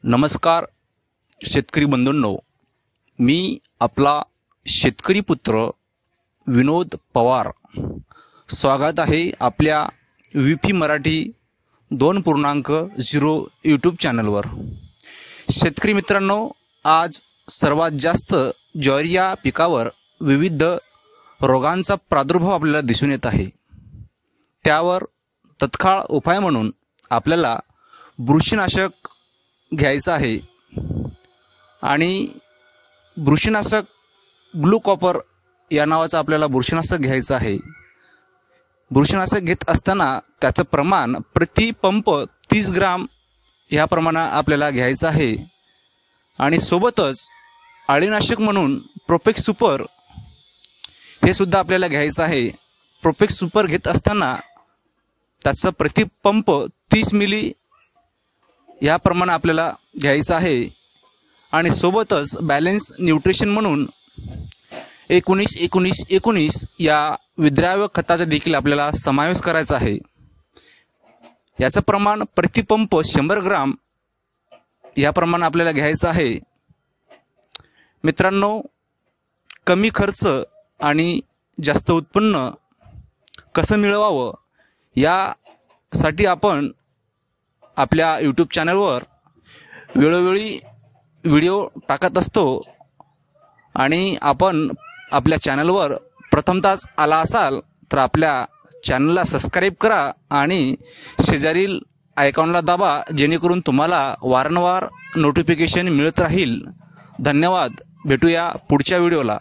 नमस्कार शेतकरी बंधूंनो, मी आपला शेतकरी पुत्र विनोद पवार स्वागत आहे आपल्या VP मराठी 2.0 यूट्यूब चॅनलवर। शेतकरी मित्रांनो, आज सर्वात जास्त ज्वारी या पिकावर विविध रोगांचा प्रादुर्भाव आपल्याला दिसून येत आहे। त्यावर तत्काळ उपाय म्हणून आपल्याला बुरशीनाशक घ्यायचं आहे आणि बुरशीनाशक ब्लू कॉपर या नावाचं आपल्याला बुरशीनाशक घ्यायचं आहे। बुरशीनाशक घेत असताना त्याचं प्रमाण प्रति पंप 30 ग्राम या प्रमाणात आपल्याला घ्यायचं आहे आणि सोबतच अळीनाशक म्हणून प्रोपेक्स सुपर हे सुद्धा आपल्याला घ्यायचं आहे। प्रोपेक्स सुपर घेत असताना त्याचं प्रति पंप 30 मिली या प्रमाणात आपल्याला घ्यायचं आहे आणि सोबतच बॅलन्स न्यूट्रिशन म्हणून 19-19-19 या विद्राव्य खताचा देखील आपल्याला समावेश करायचा आहे। याचं प्रमाण प्रति पंप 100 ग्राम या प्रमाणात आपल्याला घ्यायचं आहे। मित्रांनो, कमी खर्च आणि जास्त उत्पन्न कसं मिळवावं यासाठी आपण आपल्या यूट्यूब चॅनलवर वेळोवेळी व्हिडिओ टाकत असतो आणि आपण आपल्या चॅनलवर प्रथमतःच आला असाल तर आपल्या चॅनलला सबस्क्राईब करा आणि शेजारील आयकॉनला दाबा, जेणेकरून तुम्हाला वारंवार नोटिफिकेशन मिळत राहील। धन्यवाद। भेटूया पुढच्या व्हिडिओला।